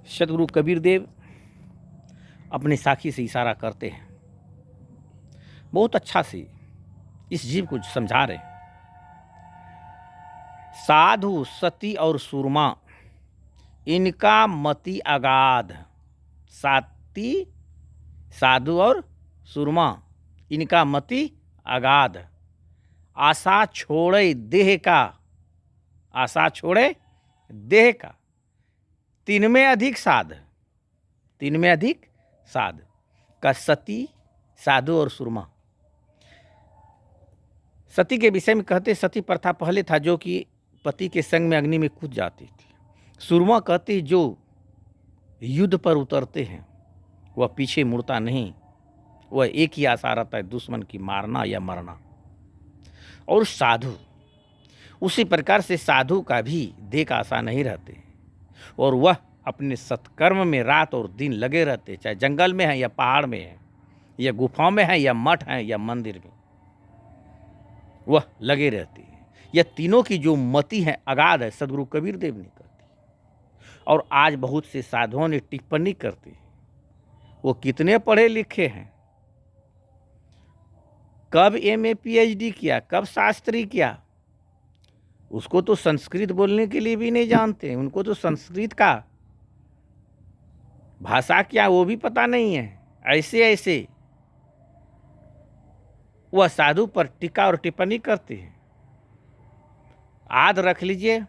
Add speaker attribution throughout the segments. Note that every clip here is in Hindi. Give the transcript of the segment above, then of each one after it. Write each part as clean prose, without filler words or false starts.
Speaker 1: सदगुरु कबीर देव अपने साखी से इशारा करते हैं, बहुत अच्छा से इस जीव को समझा रहे हैं। साधु सती और सुरमा इनका मति अगाध। साती साधु और सुरमा इनका मति अगाध। आशा छोड़े देह का, आशा छोड़े देह का, तीन में अधिक साध, तीन में अधिक साध का सती साधु और सुरमा। सती के विषय में कहते सती प्रथा पहले था जो कि पति के संग में अग्नि में कूद जाती थी। सुरमा कहते जो युद्ध पर उतरते हैं वह पीछे मुड़ता नहीं, वह एक ही आशा रहता है, दुश्मन की मारना या मरना। और साधु उसी प्रकार से साधु का भी देह का आशा नहीं रहते और वह अपने सत्कर्म में रात और दिन लगे रहते, चाहे जंगल में है या पहाड़ में है या गुफाओं में है या मठ है या मंदिर में, वह लगे रहते हैं। यह तीनों की जो मति है अगाध है, सदगुरु कबीर देव ने कहती। और आज बहुत से साधुओं ने टिप्पणी करती, वो कितने पढ़े लिखे हैं, कब एमए पीएचडी किया, कब शास्त्री किया, उसको तो संस्कृत बोलने के लिए भी नहीं जानते, उनको तो संस्कृत का भाषा क्या वो भी पता नहीं है। ऐसे ऐसे वह साधु पर टीका और टिप्पणी करते हैं। याद रख लीजिए,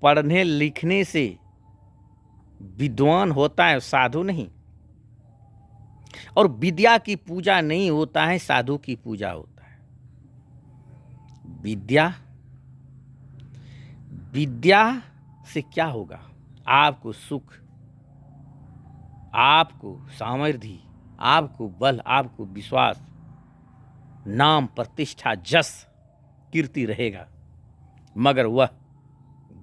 Speaker 1: पढ़ने लिखने से विद्वान होता है, साधु नहीं। और विद्या की पूजा नहीं होता है, साधु की पूजा होता है। विद्या विद्या से क्या होगा, आपको सुख, आपको सामर्थ्य, आपको बल, आपको विश्वास, नाम, प्रतिष्ठा, जस, कीर्ति रहेगा, मगर वह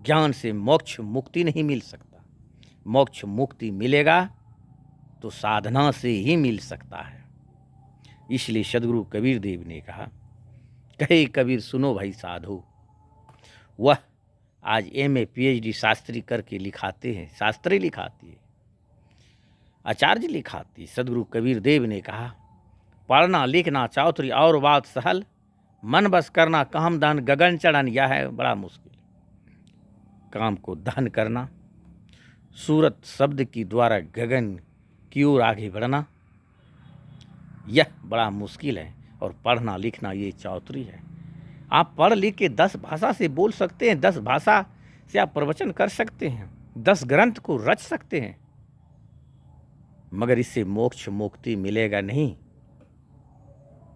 Speaker 1: ज्ञान से मोक्ष मुक्ति नहीं मिल सकता। मोक्ष मुक्ति मिलेगा तो साधना से ही मिल सकता है। इसलिए सदगुरु कबीर देव ने कहा, कहे कबीर सुनो भाई साधु। वह आज एमए पीएचडी शास्त्री करके लिखाते हैं, शास्त्री लिखाती है, आचार्य लिखाती। सदगुरु कबीर देव ने कहा, पढ़ना लिखना चातुर्य और बात सहल, मन बस करना काम दान गगन चढ़न, यह है बड़ा मुश्किल। काम को दहन करना, सूरत शब्द की द्वारा गगन की ओर आगे बढ़ना, यह बड़ा मुश्किल है। और पढ़ना लिखना ये चातुर्य है। आप पढ़ लिख के 10 भाषा से बोल सकते हैं, 10 भाषा से आप प्रवचन कर सकते हैं, 10 ग्रंथ को रच सकते हैं, मगर इससे मोक्ष मुक्ति मिलेगा नहीं।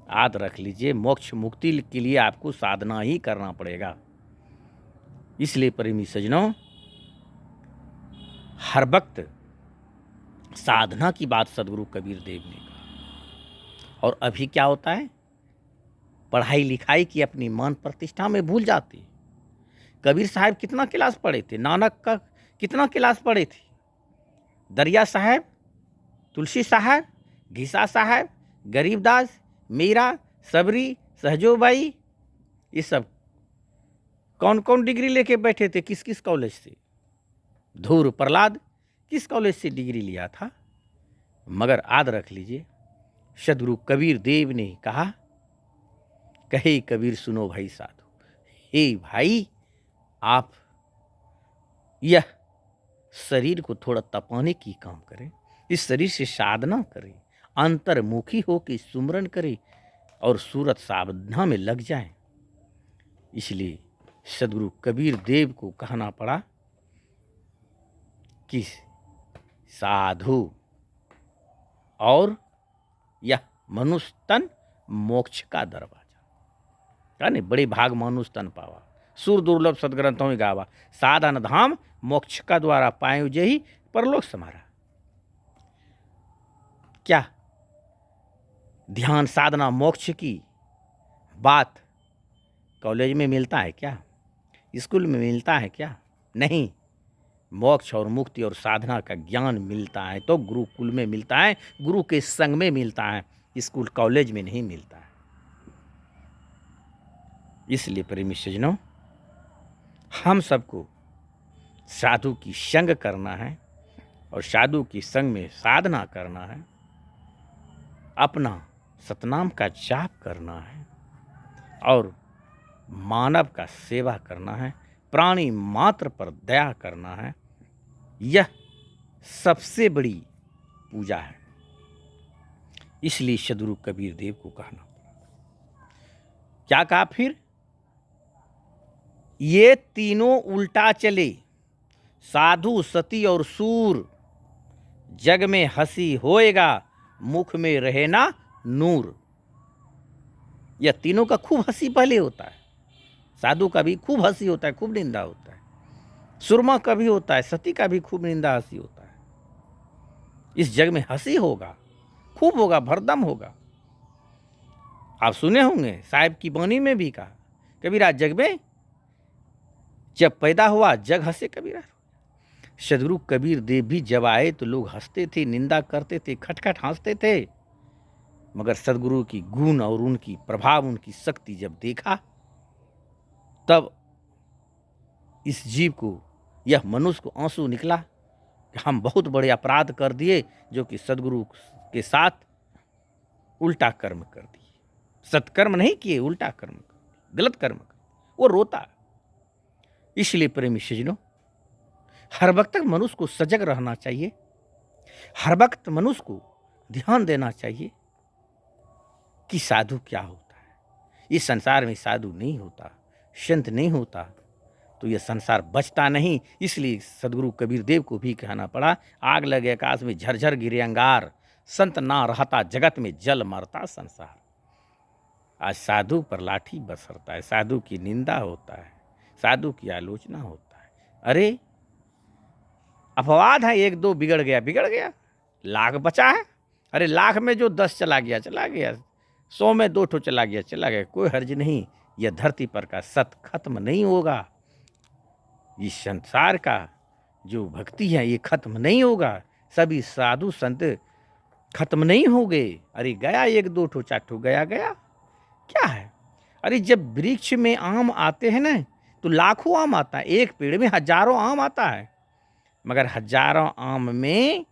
Speaker 1: याद रख लीजिए, मोक्ष मुक्ति के लिए आपको साधना ही करना पड़ेगा। इसलिए प्रेमी सज्जनों, हर वक्त साधना की बात सदगुरु कबीर देव ने कहा। और अभी क्या होता है, पढ़ाई लिखाई की अपनी मान प्रतिष्ठा में भूल जाती। कबीर साहब कितना क्लास पढ़े थे, नानक का कितना क्लास पढ़े थे, दरिया साहब, तुलसी साहब, घीसा साहब, गरीबदास, मीरा, सबरी, सहजोबाई, ये सब कौन कौन डिग्री लेके बैठे थे, किस किस कॉलेज से। धूर प्रहलाद किस कॉलेज से डिग्री लिया था। मगर याद रख लीजिए, सदगुरु कबीर देव ने कहा, कहे कबीर सुनो भाई साधु। हे भाई, आप यह शरीर को थोड़ा तपाने की काम करें, इस शरीर से साधना करें, अंतर्मुखी होकर सुमरन करें और सूरत साधना में लग जाएं। इसलिए सदगुरु कबीर देव को कहना पड़ा कि साधु और यह मनुष्य तन मोक्ष का दरवाजा, यानी बड़े भाग मनुष्य तन पावा, सुर दुर्लभ सदग्रंथों में गावा, साधन धाम मोक्ष का द्वारा पायो जही परलोक समारा। क्या ध्यान साधना मोक्ष की बात कॉलेज में मिलता है क्या, स्कूल में मिलता है क्या? नहीं। मोक्ष और मुक्ति और साधना का ज्ञान मिलता है तो गुरुकुल में मिलता है, गुरु के संग में मिलता है, स्कूल कॉलेज में नहीं मिलता है। इसलिए प्रेमी सज्जनों, हम सबको साधु की संग करना है, और साधु की संग में साधना करना है, अपना सतनाम का जाप करना है और मानव का सेवा करना है, प्राणी मात्र पर दया करना है। यह सबसे बड़ी पूजा है। इसलिए सद्गुरु कबीर देव को कहना क्या कहा फिर, ये तीनों उल्टा चले, साधु सती और सूर, जग में हंसी होएगा, मुख में रहे ना नूर। यह तीनों का खूब हंसी पहले होता है। साधु का भी खूब हंसी होता है, खूब निंदा होता है। सुरमा का भी होता है, सती का भी खूब निंदा हंसी होता है। इस जग में हंसी होगा, खूब होगा, भरदम होगा। आप सुने होंगे साहिब की बानी में भी कहा, कबीरा जग में जब पैदा हुआ जग हंसे कबीरा। सद्गुरु कबीर देव भी जब आए तो लोग हंसते थे, निंदा करते थे, खटखट हंसते थे। मगर सद्गुरु की गुण और उनकी प्रभाव, उनकी शक्ति जब देखा, तब इस जीव को, यह मनुष्य को आंसू निकला कि हम बहुत बड़े अपराध कर दिए, जो कि सद्गुरु के साथ उल्टा कर्म कर दिए। सत्कर्म नहीं किए, उल्टा कर्म कर, गलत कर्म कर। वो रोता। इसलिए प्रेमी सज्जनों, हर वक्त तक मनुष्य को सजग रहना चाहिए। हर वक्त मनुष्य को ध्यान देना चाहिए कि साधु क्या होता है। इस संसार में साधु नहीं होता, संत नहीं होता तो यह संसार बचता नहीं। इसलिए सद्गुरु कबीर देव को भी कहना पड़ा, आग लगे आकाश में झरझर गिरे अंगार, संत ना रहता जगत में जल मरता संसार। आज साधु पर लाठी बरसता है, साधु की निंदा होता है, साधु की आलोचना होता है। अरे अपवाद है, 1-2 बिगड़ गया, लाख बचा है। अरे लाख में जो 10 चला गया, 100 में 2 ठो चला गया, कोई हर्ज नहीं। यह धरती पर का सत खत्म नहीं होगा। इस संसार का जो भक्ति है ये खत्म नहीं होगा। सभी साधु संत खत्म नहीं होंगे। अरे गया 1-2 ठो 4 ठो गया क्या है। अरे जब वृक्ष में आम आते हैं ना तो लाखों आम आता है, एक पेड़ में हजारों आम आता है, मगर हजारों आम में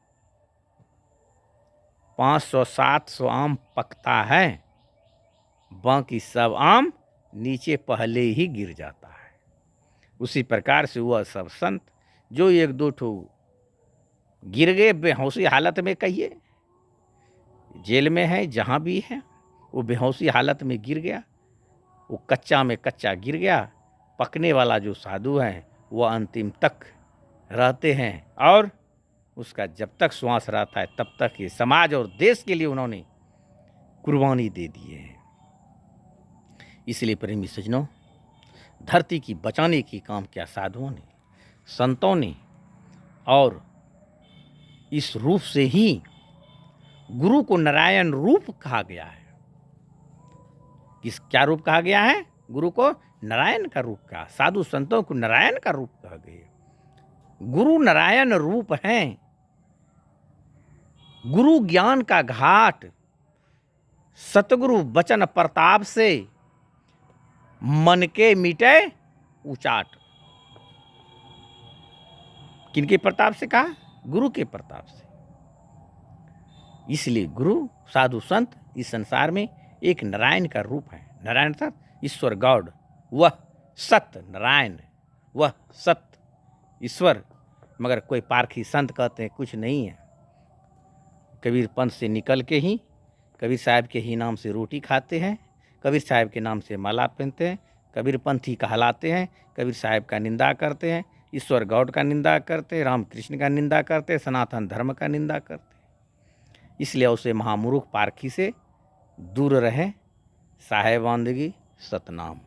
Speaker 1: 500-700 आम पकता है, बाकी सब आम नीचे पहले ही गिर जाता है। उसी प्रकार से वह सब संत जो 1-2 ठो गिर गए बेहोशी हालत में, कहिए जेल में है, जहाँ भी है, वो बेहोशी हालत में गिर गया, वो कच्चा में कच्चा गिर गया। पकने वाला जो साधु है वह अंतिम तक रहते हैं और उसका जब तक श्वास रहता है तब तक ये समाज और देश के लिए उन्होंने कुर्बानी दे दी है। इसलिए प्रेमी सज्जनों, धरती की बचाने की काम किया साधुओं ने, संतों ने। और इस रूप से ही गुरु को नारायण रूप कहा गया है। किस क्या रूप कहा गया है? गुरु को नारायण का रूप कहा, साधु संतों को नारायण का रूप कहा गया। गुरु नारायण रूप हैं। गुरु ज्ञान का घाट, सतगुरु वचन प्रताप से मन के मिटे उचाट। किनके प्रताप से कहा? गुरु के प्रताप से। इसलिए गुरु, साधु, संत इस संसार में एक नारायण का रूप है। नारायण था ईश्वर, गॉड, वह सत्य नारायण, वह सत्य ईश्वर। मगर कोई पारखी संत कहते हैं कुछ नहीं है। कबीर पंथ से निकल के ही कबीर साहब के ही नाम से रोटी खाते हैं, कबीर साहब के नाम से माला पहनते हैं, कबीर पंथी कहलाते हैं, कबीर साहब का निंदा करते हैं, ईश्वर गॉड का निंदा करते हैं, राम कृष्ण का निंदा करते हैं, सनातन धर्म का निंदा करते हैं। इसलिए उसे महामूर्ख पारखी से दूर रहे। साहेबानगी सतनाम।